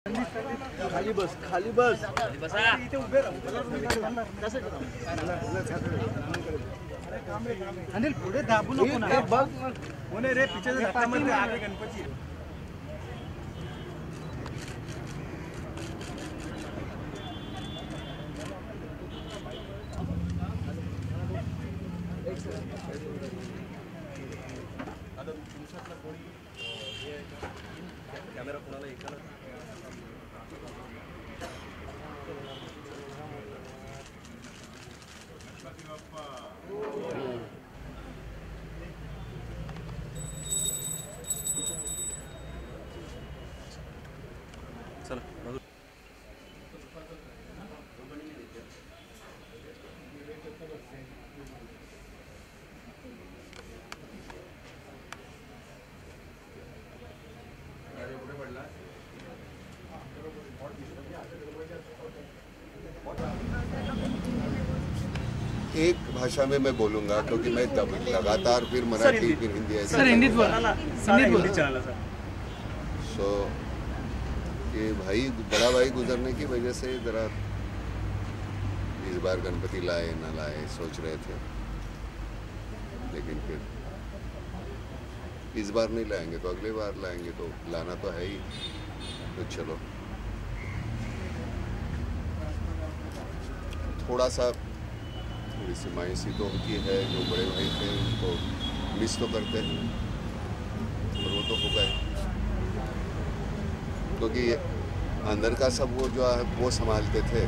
खाली बस खाली बस इथे उभे अनिल पुढे दाबू नको ना बघ कोणे रे पिछे धक्कामध्ये आगे गणपती आता तुमच्यातला कोणी कॅमेरा कोणाला एकाला एक भाषा में मैं बोलूंगा क्योंकि मैं लगातार फिर मराठी फिर हिंदी ऐसे सर हिंदी चला सो ये भाई बड़ा भाई गुजरने की वजह से ज़रा इस बार गणपति लाए ना लाए सोच रहे थे, लेकिन फिर इस बार नहीं लाएंगे तो अगली बार लाएंगे, तो लाना तो है ही। तो चलो थोड़ा सा थोड़ी सी मायूसी तो होती है, जो बड़े भाई थे उनको मिस तो करते हैं, और वो तो होगा ही, क्योंकि अंदर का सब वो जो है वो संभालते थे,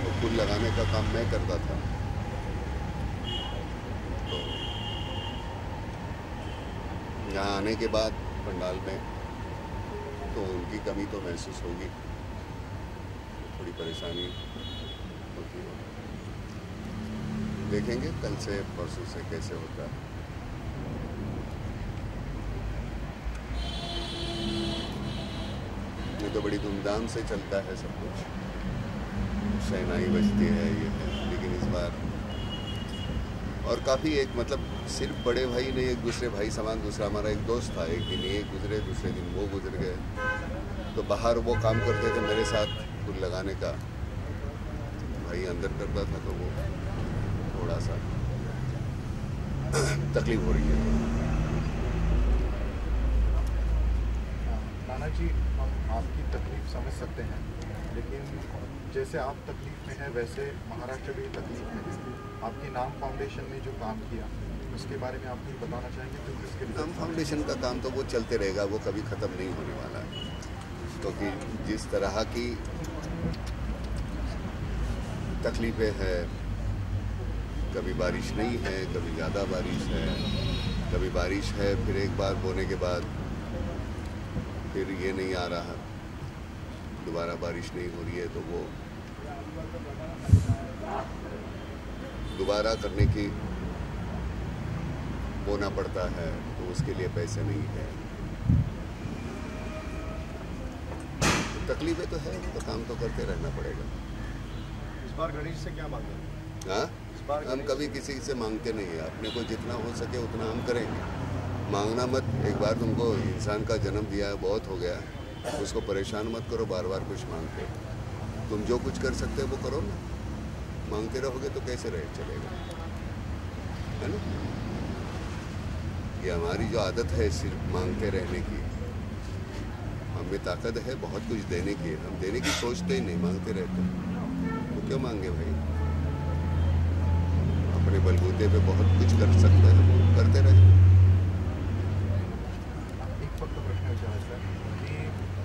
तो फूल लगाने का काम मैं करता था। तो यहाँ आने के बाद पंडाल में तो उनकी कमी तो महसूस होगी, थोड़ी परेशानी होती है। देखेंगे कल से परसों से कैसे होता है। ये तो बड़ी धूमधाम से चलता है सब कुछ, शहनाई बजती है ये है, लेकिन इस बार और काफ़ी एक मतलब सिर्फ बड़े भाई नहीं, एक दूसरे भाई समान। दूसरा हमारा एक दोस्त था, एक दिन ये गुजरे, दूसरे दिन वो गुजर गए, तो बाहर वो काम करते थे मेरे साथ फूल लगाने का, भाई अंदर करता था, तो वो थोड़ा सा तकलीफ हो रही है। नाना जी, हम आपकी तकलीफ समझ सकते हैं, लेकिन जैसे आप तकलीफ में हैं वैसे महाराष्ट्र भी तकलीफ में है। आपकी नाम फाउंडेशन ने जो काम किया उसके बारे में आप कुछ बताना चाहेंगे? तो इसके नाम फाउंडेशन का काम तो वो चलते रहेगा, वो कभी ख़त्म नहीं होने वाला है, क्योंकि जिस तरह की तकलीफ़ें हैं, कभी बारिश नहीं है, कभी ज़्यादा बारिश है, कभी बारिश है फिर एक बार बोने के बाद फिर ये नहीं आ रहा, दोबारा बारिश नहीं हो रही है, तो वो दोबारा करने की बोना पड़ता है, तो उसके लिए पैसे नहीं है। तकलीफें तो है, तो काम तो करते रहना पड़ेगा। इस बार गणेश से क्या मांगे? हाँ, हम कभी किसी से मांगते नहीं है, अपने को जितना हो सके उतना हम करेंगे। मांगना मत, एक बार तुमको इंसान का जन्म दिया है, बहुत हो गया, उसको परेशान मत करो बार बार कुछ मांग के। तुम जो कुछ कर सकते हो वो करो ना, मांगते रहोगे तो कैसे रहे चलेगा, है ना? ये हमारी जो आदत है सिर्फ मांगते रहने की, हमें ताकत है बहुत कुछ देने की, हम देने की सोचते ही नहीं, मांगते रहते हैं। तो क्यों मांगे भाई? अपने बलबूते पे बहुत कुछ कर सकते हैं, वो करते रहे। एक फक्त प्रश्न विचारायचा है कि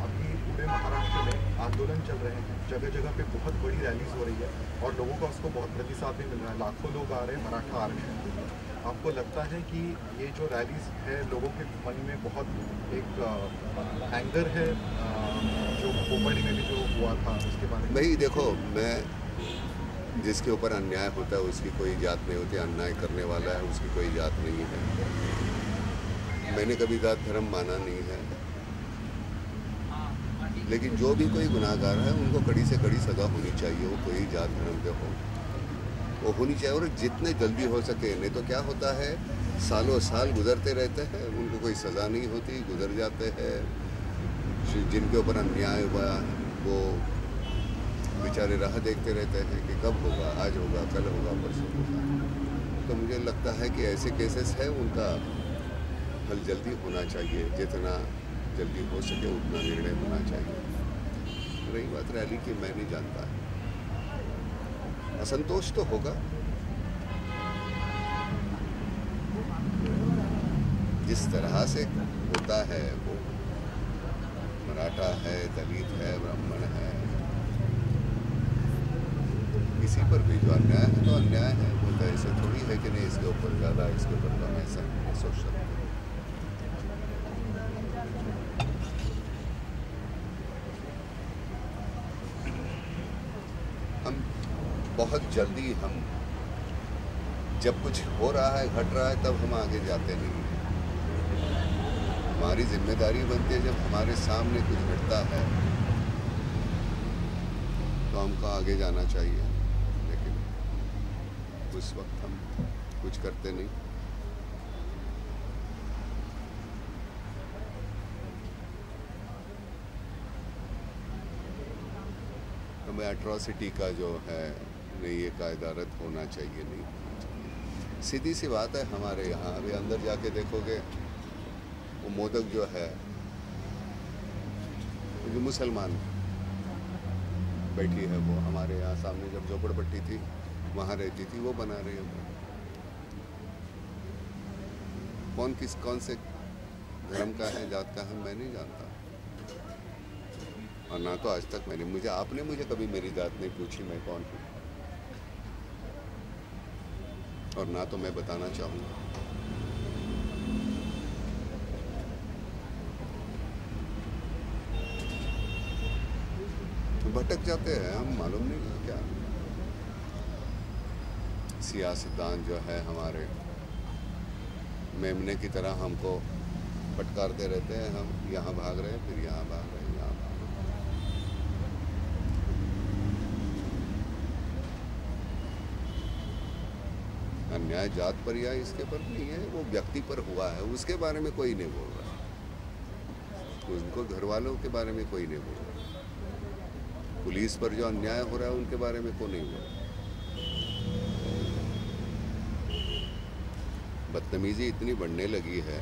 अभी पूरे महाराष्ट्र में आंदोलन चल रहे हैं, जगह जगह पे बहुत बड़ी रैलीज हो रही है और लोगों का उसको बहुत प्रतिसाद भी मिल रहा है, लाखों लोग आ रहे हैं मराठा आरक्षण के लिए। आपको लगता है कि ये जो रैलीज है लोगों के मन में बहुत एक एंगर है, जो कोपड़ी में भी जो हुआ था उसके बारे में? भाई देखो, मैं जिसके ऊपर अन्याय होता है उसकी कोई जात नहीं होती, अन्याय करने वाला है उसकी कोई जात नहीं है। मैंने कभी जात धर्म माना नहीं है, लेकिन जो भी कोई गुनाहगार है उनको कड़ी से कड़ी सज़ा होनी चाहिए, वो कोई जात धर्म के हो, वो होनी चाहिए, और जितने जल्दी हो सके। नहीं तो क्या होता है, सालों साल गुजरते रहते हैं, उनको कोई सज़ा नहीं होती, गुजर जाते हैं। जिनके ऊपर अन्याय हुआ बेचारे राह देखते रहते हैं कि कब होगा, आज होगा, कल होगा, परसों होगा। तो मुझे लगता है कि ऐसे केसेस हैं उनका हल जल्दी होना चाहिए, जितना जल्दी हो सके उतना निर्णय होना चाहिए। रही बात रैली की, मैं नहीं जानता, असंतोष तो होगा, जिस तरह से होता है वो मराठा है, दलित है, ब्राह्मण है, किसी पर भी जो अन्याय है तो अन्याय है। वो तो ऐसे थोड़ी है कि नहीं इसके ऊपर ज़्यादा, इसके ऊपर कम, ऐसा नहीं सोच सकते। हम बहुत जल्दी, हम जब कुछ हो रहा है, घट रहा है, तब हम आगे जाते नहीं हैं। हमारी जिम्मेदारी बनती है जब हमारे सामने कुछ घटता है तो हमको आगे जाना चाहिए, लेकिन उस वक्त हम कुछ करते नहीं। हमें एट्रॉसिटी का जो है नहीं, ये कायदा रद्द होना चाहिए, नहीं होना चाहिए। सीधी सी बात है, हमारे यहाँ अभी अंदर जाके देखोगे वो मोदक जो है, जो मुसलमान बैठी है वो हमारे यहाँ सामने जब झोपड़पट्टी थी वहाँ रहती थी, वो बना रही है। कौन से धर्म का है, जात का है, मैं नहीं जानता, और ना तो आज तक आपने मुझे कभी मेरी जात नहीं पूछी, मैं कौन हूँ, और ना तो मैं बताना चाहूँगा। भटक जाते हैं हम, मालूम नहीं क्या सियासतदान जो है हमारे मेमने की तरह हमको फटकारते रहते हैं। हम यहाँ भाग रहे हैं, फिर यहाँ भाग रहे हैं, यहाँ भाग रहे हैं। अन्याय जात पर या इसके पर नहीं है, वो व्यक्ति पर हुआ है, उसके बारे में कोई नहीं बोल रहा, उनको घर वालों के बारे में कोई नहीं बोल रहा, पुलिस पर जो अन्याय हो रहा है उनके बारे में कोई नहीं बोल रहा। बदतमीजी इतनी बढ़ने लगी है,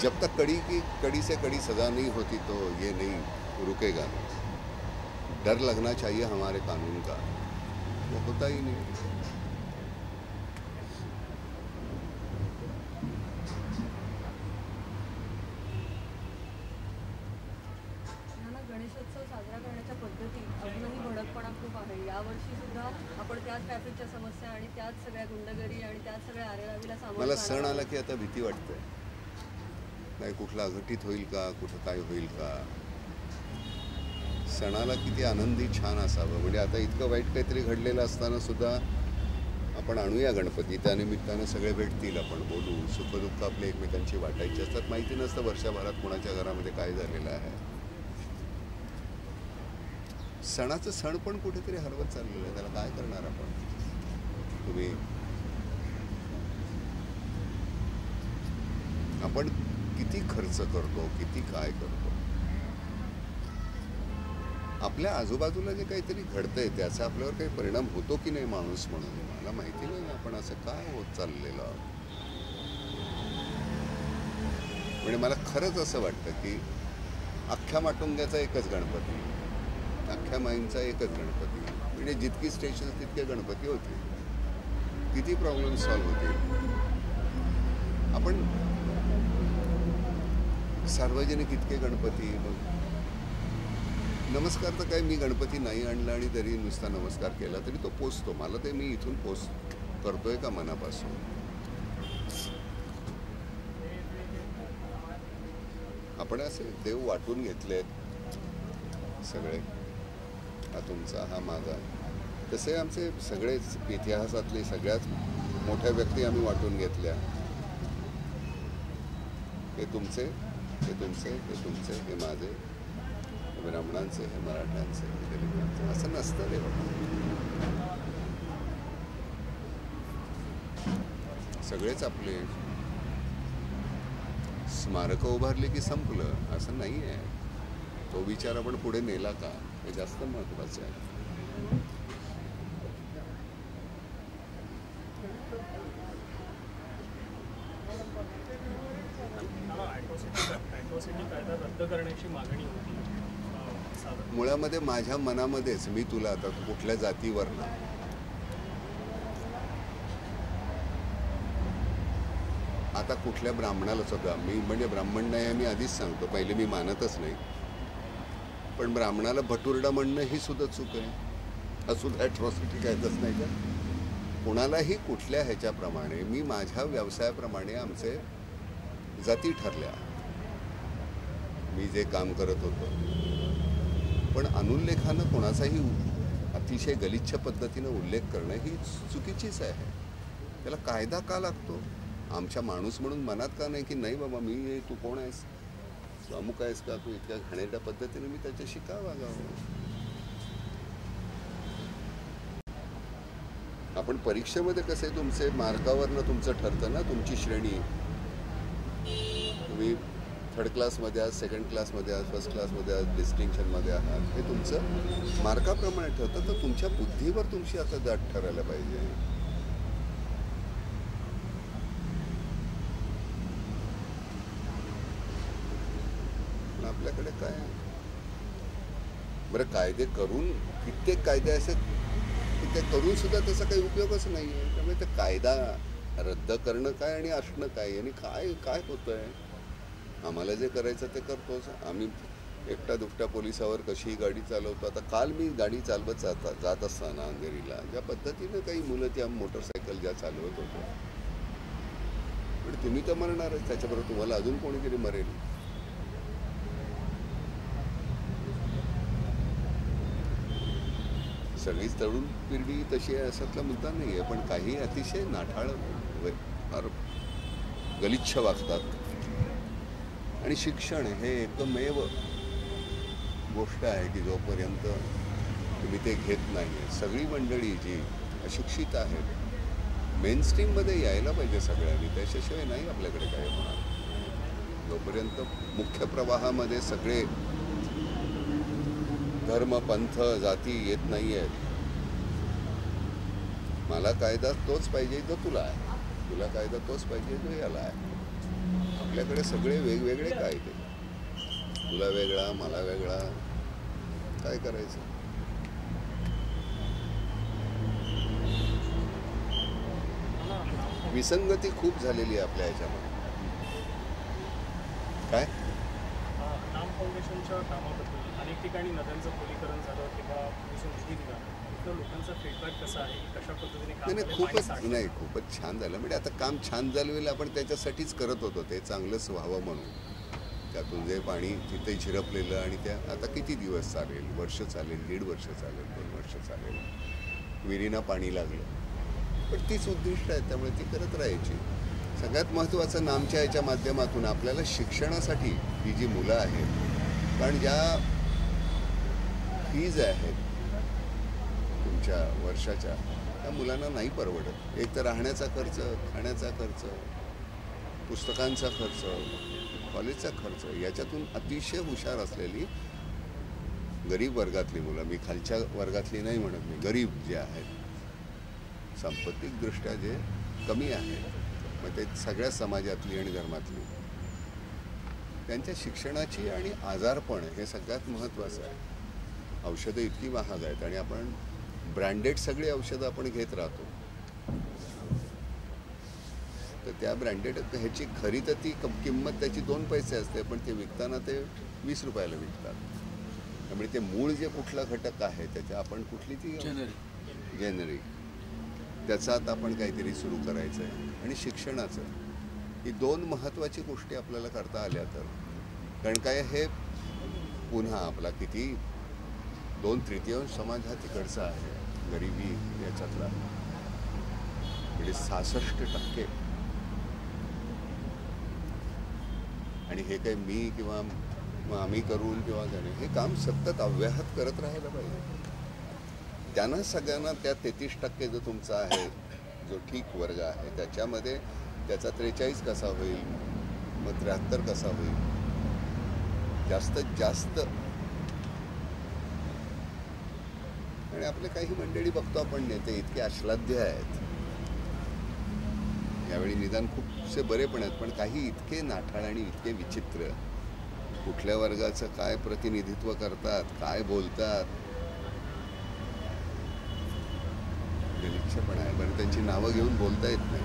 जब तक कड़ी से कड़ी सजा नहीं होती तो ये नहीं रुकेगा। डर लगना चाहिए हमारे कानून का, वो होता ही नहीं। गणेशोत्सव साजरा करण्याच्या पद्धती अजूनही भडकपणा खूप आहे। यावर्षी सुद्धा आपण त्याच ट्रॅफिकच्या समस्या आणि त्याच सगळ्या गुंडगिरी आणि त्याच सगळ्या आरेरावीला सामोरं मला सण आला की आता भीती वाटते, नाही कुठला अघटित होईल का, कुठं काय होईल का। सणाला किती आनंदी छान असावं, म्हणजे आता इतकं वाईट काहीतरी घडलेलं असताना सुद्धा आपण आणूया गणपती, त्यानिमित्तानं सगळे भेटतील, आपण बोलू, सुखदुःख आपले एकमेकांची वाटायची असतात। माहिती नसतं वर्षभरात कोणाच्या घरामध्ये काय झालेलं आहे। सणाचं सण पण कुठेतरी हरवत चाललेलं आहे, त्याला काय करणार आपण। तुम्ही आपण किती खर्च करतो, किती काय करतो, आपल्या आजूबाजूला जे काहीतरी घडतंय त्याचा आपल्यावर काही परिणाम होतो की नाही माणूस म्हणून मला माहिती नाही। आपण असं काय होत चाललेलं आहोत, म्हणजे मला खरंच असं वाटतं की अख्ख्या माटुंग्याचा एकच गणपती, अख्ख्या माईंचा एकच गणपती, म्हणजे जितकी स्टेशन तितके गणपती होते, किती प्रॉब्लेम सॉल्व्ह होतील। आपण सार्वजनिक इतके गणपती, नमस्कार तर काय, मी गणपती नाही आणला आणि तरी नुसता नमस्कार केला तरी तो पोचतो, मला ते मी इथून करतोय का मनापासून। आपण असे देव वाटून घेतलेत सगळे, हा तुमचा, हा माझा, तसे आमचे सगळेच इतिहासातले सगळ्यात मोठ्या व्यक्ती आम्ही वाटून घेतल्या। हे तुमचे, हे तुमचे, हे तुमचे, हे माझे, हे ब्राह्मणांचे, हे मराठ्यांचे, हे दलितांचे, असं नसतं रे बाबा। सगळेच आपले स्मारकं उभारली की संपलं असं नाही आहे। तो विचार आपण पुढे नेला का हे जास्त महत्त्वाचं आहे. ॲट्रॉसिटी कायदा रद्द करण्याची मागणी होती मुळामध्ये माझ्या मनामध्येच मी तुला आता कुठल्या जातीवरनं आता कुठल्या ब्राह्मणाला सुद्धा मी म्हणजे ब्राह्मण नाही आहे मी आधीच सांगतो, पहिले मी मानतच नाही, पण ब्राह्मणाला भटुरडा म्हणणं ही सुद्धा चूक आहे. हा सुद्धा ॲट्रॉसिटी कायदाच नाही का. कोणालाही कुठल्या ह्याच्याप्रमाणे मी माझ्या व्यवसायाप्रमाणे आमचे जाती ठरल्या, मी जे काम करत होतो, पण अनुल्लेखानं कोणाचाही अतिशय गलिच्छ पद्धतीनं उल्लेख करणं ही चुकीचीच आहे. त्याला कायदा का लागतो. आमच्या माणूस म्हणून मनात का नाही की नाही बाबा मी तू कोण आहेस, तू अमुक आहेस का, तू इतक्या घाणेरड्या पद्धतीने मी त्याच्याशी का वागावं. आपण परीक्षेमध्ये कसे तुमचे मार्कावरनं तुमचं ठरतं ना, तुमची श्रेणी. तुम्ही थर्ड क्लासमध्ये आहात, सेकंड क्लासमध्ये आहात, फर्स्ट क्लासमध्ये आहात, डिस्टिंक्शनमध्ये आहात, हे तुमचं मार्काप्रमाणे ठरतं. तर तुमच्या बुद्धीवर तुमची आता दाट ठरायला पाहिजे. पण आपल्याकडे काय बरं, कायदे करून कित्येक कायदे असे की ते करून सुद्धा त्याचा काही उपयोगच नाही आहे. त्यामुळे ते कायदा रद्द करणं काय आणि असणं काय आणि काय काय होतं आहे. आम्हाला जे करायचं ते करतोच आम्ही. एकटा दुकट्या पोलिसावर कशीही गाडी चालवतो. आता काल मी गाडी चालवत जात असताना अंधेरीला ज्या पद्धतीनं काही मुलं त्या मोटरसायकल ज्या चालवत होत्या, पण तुम्ही तर मरणारच, त्याच्याबरोबर तुम्हाला अजून कोणीतरी मरेल. सगळीच तरुण पिढी तशी आहे असातला मुद्दा नाही आहे, पण काही अतिशय नाठाळ फार गलिच्छ वागतात. आणि शिक्षण हे एकमेव गोष्ट आहे की जोपर्यंत तुम्ही ते घेत नाही, सगळी मंडळी जी अशिक्षित आहेत मेनस्ट्रीममध्ये यायला पाहिजे सगळ्यांनी, त्याच्याशिवाय नाही आपल्याकडे काय होणार. जोपर्यंत मुख्य प्रवाहामध्ये सगळे धर्म पंथ जाती येत नाही आहेत, मला कायदा तोच पाहिजे जो तुला आहे, तुला कायदा तोच पाहिजे जो याला आहे. आपल्याकडे सगळे वेगवेगळे कायदे, तुला वेगळा मला वेगळा, काय करायचं. विसंगती खूप झालेली आहे आपल्या ह्याच्यामध्ये. काय नाम फाउंडेशनच्या कामाबद्दल अनेक ठिकाणी नद्यांचं खोलीकरण झालं किंवा निधी दिला, तर लोकांचा फीडबॅक कसा आहे, कशा पद्धतीने काम नाही खूपच छान झालं. म्हणजे आता काम छान झालं, आपण त्याच्यासाठीच करत होतो, ते चांगलंच व्हावं म्हणून. त्यातून जे पाणी तिथे झिरपलेलं आणि त्या आता किती दिवस चालेल, वर्ष चालेल, 1.5 वर्ष चालेल, 2 वर्ष चालेल, विहिरींना पाणी लागलं, पण तीच उद्दिष्ट आहेत, त्यामुळे ती करत राहायची. सगळ्यात महत्त्वाचं नामच्या याच्या माध्यमातून आपल्याला शिक्षणासाठी ही जी मुलं आहेत, कारण ज्या फीज आहेत तुमच्या वर्षाच्या, त्या मुलांना नाही परवडत. एक तर राहण्याचा खर्च, खाण्याचा खर्च, पुस्तकांचा खर्च, कॉलेजचा खर्च, याच्यातून अतिशय हुशार असलेली गरीब वर्गातली मुलं, मी खालच्या वर्गातली नाही म्हणत, मी गरीब जे आहेत, सांपत्तिकदृष्ट्या जे कमी आहेत, मग ते सगळ्या समाजातली आणि धर्मातली, त्यांच्या शिक्षणाची आणि आजारपण हे सगळ्यात महत्त्वाचं आहे. औषधं इतकी महाग आहेत आणि आपण ब्रँडेड सगळी औषधं आपण घेत राहतो, तर त्या ब्रँडेड ह्याची खरी तर ती किंमत त्याची 2 पैसे असते, पण ते विकताना ते 20 रुपयाला विकतात. त्यामुळे ते मूळ जे कुठला घटक आहे त्याच्या आपण कुठली ती जेनेरिक, त्याचा आता आपण काहीतरी सुरू करायचं आहे. आणि शिक्षणाचं, ही 2 महत्त्वाची गोष्टी आपल्याला करता आल्या तर, कारण काय हे पुन्हा आपला किती 2/3 समाज हा तिकडचा आहे, गरिबी याच्यातला, म्हणजे 66%. आणि हे काही मी किंवा आम्ही करून किंवा त्याने हे काम सतत अव्याहत करत राहायला पाहिजे. त्यांना सगळ्यांना त्या 33% जो तुमचा आहे, जो ठीक वर्ग आहे, त्याच्यामध्ये त्याचा 43 कसा होईल, मग 73 कसा होईल, जास्तीत जास्त आणि आपले काही मंडळी बघतो आपण नेते इतके आश्लाद्य आहेत, यावेळी निदान खूपसे बरे पण आहेत, पण काही इतके नाठाळ आणि इतके विचित्र, कुठल्या वर्गाचं काय प्रतिनिधित्व करतात, काय बोलतात, गलिच्छपणा आहे. बरं, त्यांची नावं घेऊन बोलता येत नाही.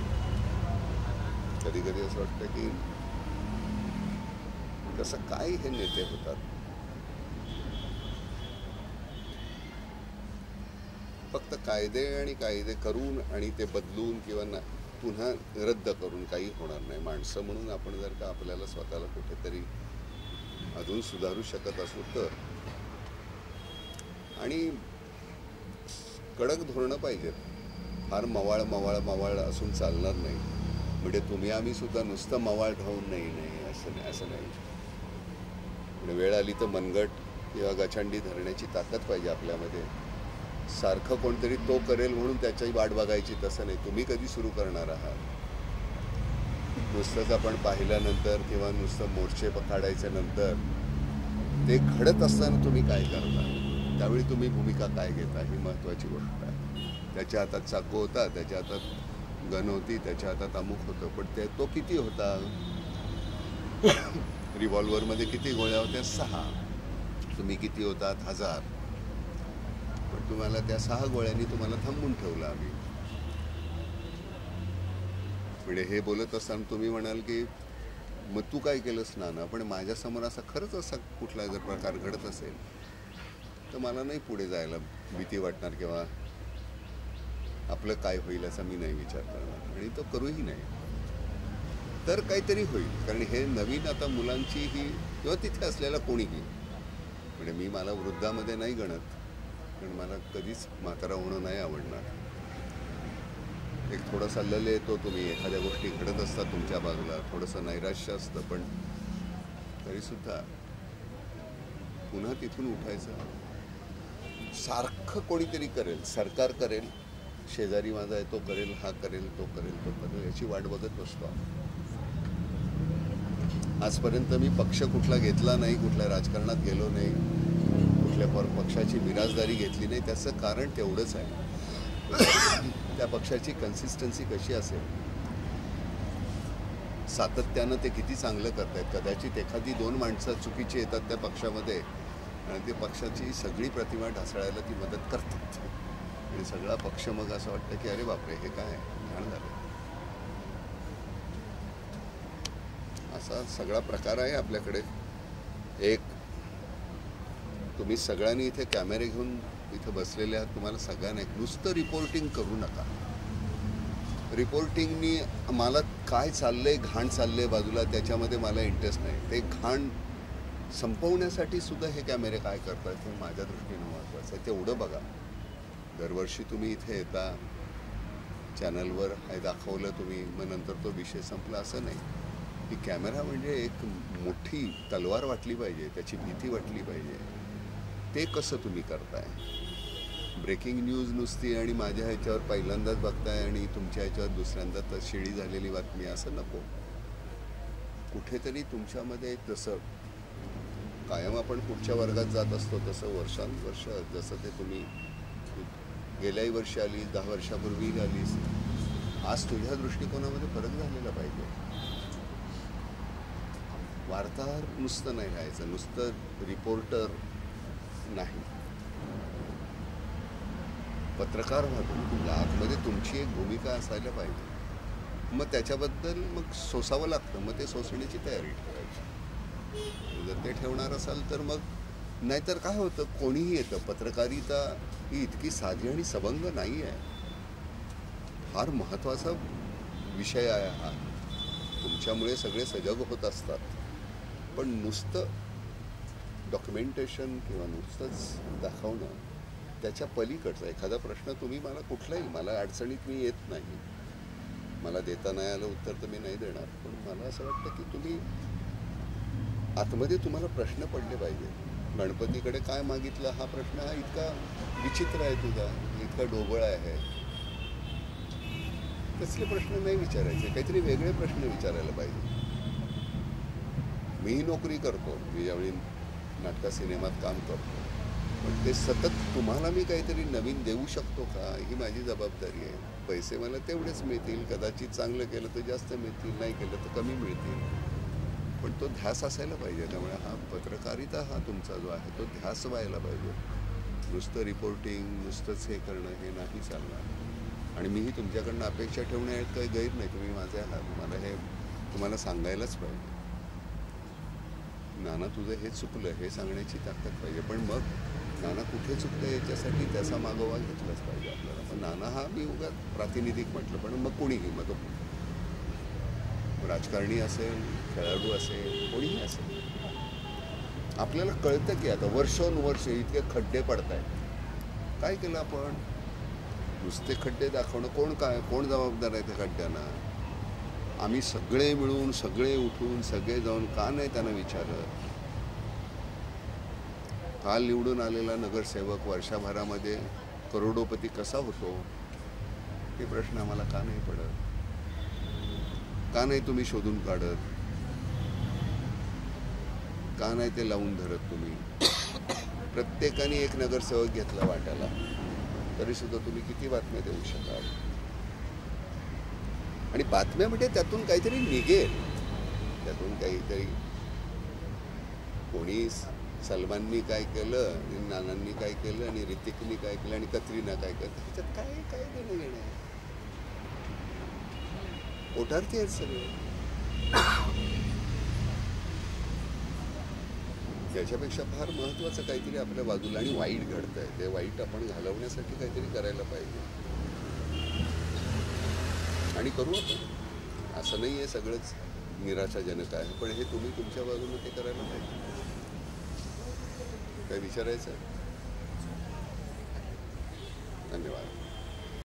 कधी कधी असं वाटतं की कसं काय हे नेते होतात. फक्त कायदे करून आणि ते बदलून किंवा पुन्हा रद्द करून काही होणार नाही. माणसं म्हणून आपण जर का आपल्याला स्वतःला कुठेतरी अजून सुधारू शकत असू तर, आणि कडक धोरणं पाहिजेत. फार मवाळ असून चालणार नाही. म्हणजे तुम्ही आम्ही सुद्धा नुसतं मवाळ राहून नाही असं नाही. म्हणजे वेळ आली तर मनगट किंवा गचांडी धरण्याची ताकद पाहिजे आपल्यामध्ये. सारखं कोणतरी तो करेल म्हणून त्याची वाट बघायची तसं नाही. तुम्ही कधी सुरू करणार आहात? नुसतंच आपण पाहिल्यानंतर किंवा नुसतं मोर्चे काढायच्या नंतर ते घडत असताना तुम्ही काय करता, त्यावेळी तुम्ही भूमिका काय घेता, ही महत्त्वाची गोष्ट आहे. त्याच्या हातात चाकू होता, त्याच्या हातात गन होती, त्याच्या हातात अमुक होतं, पण तो किती होता? रिव्हॉल्वरमध्ये किती गोळ्या होत्या? 6. तुम्ही किती होतात? 1000. पण तुम्हाला त्या 6 गोळ्यांनी तुम्हाला थांबून ठेवलं आम्ही. म्हणजे हे बोलत असताना तुम्ही म्हणाल की मग तू काय केलंस नाना, पण माझ्यासमोर असा खरंच असा कुठला जर प्रकार घडत असेल तर मला नाही पुढे जायला भीती वाटणार किंवा आपलं काय होईल असा मी नाही विचार करणार, आणि तो करूही नाही. तर काहीतरी होईल. कारण हे नवीन आता मुलांची ही किंवा तिथे असलेला कोणीही, म्हणजे मी मला वृद्धामध्ये नाही गणत, कारण मला कधीच म्हातारा होणं नाही आवडणार. एक थोडासा लल येतो, तुम्ही एखाद्या गोष्टी घडत असतात तुमच्या बाजूला, थोडंसं नैराश्य असतं, पण तरीसुद्धा पुन्हा तिथून उठायचं. सारखं कोणीतरी करेल, सरकार करेल, शेजारी माझा आहे तो करेल, हा करेल, तो करेल, याची वाट बघत बसतो. आजपर्यंत मी पक्ष कुठला घेतला नाही, कुठल्या राजकारणात गेलो नाही, कुठल्या पक्षाची मिराजदारी घेतली नाही. त्याचं कारण तेवढंच आहे, त्या पक्षाची कन्सिस्टन्सी कशी असेल, सातत्यानं ते किती चांगलं करतायत. कदाचित एखादी 2 माणसं चुकीची येतात त्या पक्षामध्ये आणि ते पक्षाची सगळी प्रतिमा ढासळायला ती मदत करतात, आणि सगळा पक्ष मग असं वाटतं की अरे बापरे, हे काय घाण झालं. असा सगळा प्रकार आहे आपल्याकडे. एक, तुम्ही सगळ्यांनी इथे कॅमेरे घेऊन इथं बसलेले आहात, तुम्हाला सगळ्यांना नुसतं रिपोर्टिंग करू नका. रिपोर्टिंगनी मला काय चाललंय, घाण चाललंय बाजूला, त्याच्यामध्ये मला इंटरेस्ट नाही. ते घाण संपवण्यासाठी सुद्धा हे कॅमेरे काय करतात हे माझ्या दृष्टीनं महत्त्वाचं आहे. तेवढं बघा. दरवर्षी तुम्ही इथे येता, चॅनलवर हे दाखवलं तुम्ही, मग नंतर तो विषय संपला असं नाही. ही कॅमेरा म्हणजे एक मोठी तलवार वाटली पाहिजे, त्याची भीती वाटली पाहिजे. ते कसं तुम्ही करताय? ब्रेकिंग न्यूज नुसती आणि माझ्या ह्याच्यावर पहिल्यांदाच बघताय आणि तुमच्या ह्याच्यावर दुसऱ्यांदा तर शिळी झालेली बातमी, असं नको. कुठेतरी तुमच्यामध्ये जसं कायम आपण पुढच्या वर्गात जात असतो तसं वर्षानुवर्ष जसं ते तुम्ही गेल्याही वर्षी आली, 10 वर्षापूर्वी आलीस, आज तुझ्या दृष्टिकोनामध्ये फरक झालेला पाहिजे. वार्ताहर नुसतं नाही राहायचं, नुसतं रिपोर्टर नाही, पत्रकार व्हा तुम्ही. आतमध्ये तुमची एक भूमिका असायला पाहिजे. मग त्याच्याबद्दल मग सोसावं लागतं, मग ते सोसण्याची तयारी ठेवायची. जर ते ठेवणार असाल तर मग, नाहीतर काय होतं, कोणीही येतं. पत्रकारिता ही इतकी साधी आणि सबंग नाही आहे. फार महत्त्वाचा विषय आहे हा. तुमच्यामुळे सगळे सजग होत असतात, पण नुसतं डॉक्युमेंटेशन किंवा नुसतंच दाखवणं, त्याच्या पलीकडचा एखादा प्रश्न तुम्ही मला कुठलाही, मला अडचणीत मी येत नाही, मला देता नाही आलं उत्तर तर मी नाही देणार, पण मला असं वाटतं की तुम्ही आतमध्ये तुम्हाला प्रश्न पडले पाहिजे. गणपतीकडे काय मागितलं हा प्रश्न हा इतका विचित्र आहे तुझा, इतका ढोबळ आहे, तसले प्रश्न नाही विचारायचे, काहीतरी वेगळे प्रश्न विचारायला पाहिजे. मीही नोकरी करतो, मी ज्यावेळी नाटका सिनेमात काम करतो, पण ते सतत तुम्हाला मी काहीतरी नवीन देऊ शकतो का, ही माझी जबाबदारी आहे. पैसे मला तेवढेच मिळतील, कदाचित चांगलं केलं तर जास्त मिळतील, नाही केलं तर कमी मिळतील, पण तो ध्यास असायला पाहिजे. त्यामुळे हा पत्रकारिता हा तुमचा जो आहे तो ध्यास व्हायला पाहिजे. नुसतं रिपोर्टिंग, नुसतंच हे करणं हे नाही चालणार. आणि मीही तुमच्याकडनं अपेक्षा ठेवण्यात काही गैर नाही. तुम्ही माझे आहात, मला हे तुम्हाला सांगायलाच पाहिजे. नाना तुझं हे चुकलं हे सांगण्याची ताकद पाहिजे. पण मग नाना कुठे चुकतं याच्यासाठी त्याचा मागोवा घेतलाच पाहिजे आपल्याला. पण नाना हा मी उगाच प्रातिनिधिक म्हटलं, पण मग कोणीही, मग तो राजकारणी असेल, खेळाडू असेल, कोणीही असेल, आपल्याला कळतं की आता वर्षोनुवर्ष इतके खड्डे पडत आहेत. काय केलं आपण? नुसते खड्डे दाखवणं. कोण जबाबदार आहे त्या खड्ड्यांना? आम्ही सगळे मिळून, सगळे उठून, सगळे जाऊन का नाही त्यांना विचारत? काल निवडून आलेला नगरसेवक वर्षभरामध्ये करोडोपती कसा होतो, हे प्रश्न आम्हाला का नाही पडत? का नाही तुम्ही शोधून काढत? का नाही ते लावून धरत तुम्ही? प्रत्येकाने एक नगरसेवक घेतला वाट्याला, तरी सुद्धा तुम्ही किती बातम्या देऊ शकाल? आणि बातम्या म्हणजे त्यातून काहीतरी निघेल, त्यातून काहीतरी कोणी सलमाननी काय केलं आणि नानांनी काय केलं आणि ऋतिकनी काय केलं आणि कतरीना काय केलं, त्याच्यात काय देणं घेणं आहे? ओठार्थी आहेत सगळे. त्याच्यापेक्षा फार महत्त्वाचं काहीतरी आपल्या बाजूला आणि वाईट घडत आहे, ते वाईट आपण घालवण्यासाठी काहीतरी करायला पाहिजे. आणि करू आपण. असं नाही आहे सगळंच निराशाजनक आहे, पण हे तुम्ही तुमच्या बाजूने ते करायला पाहिजे. काय विचारायचं? धन्यवाद.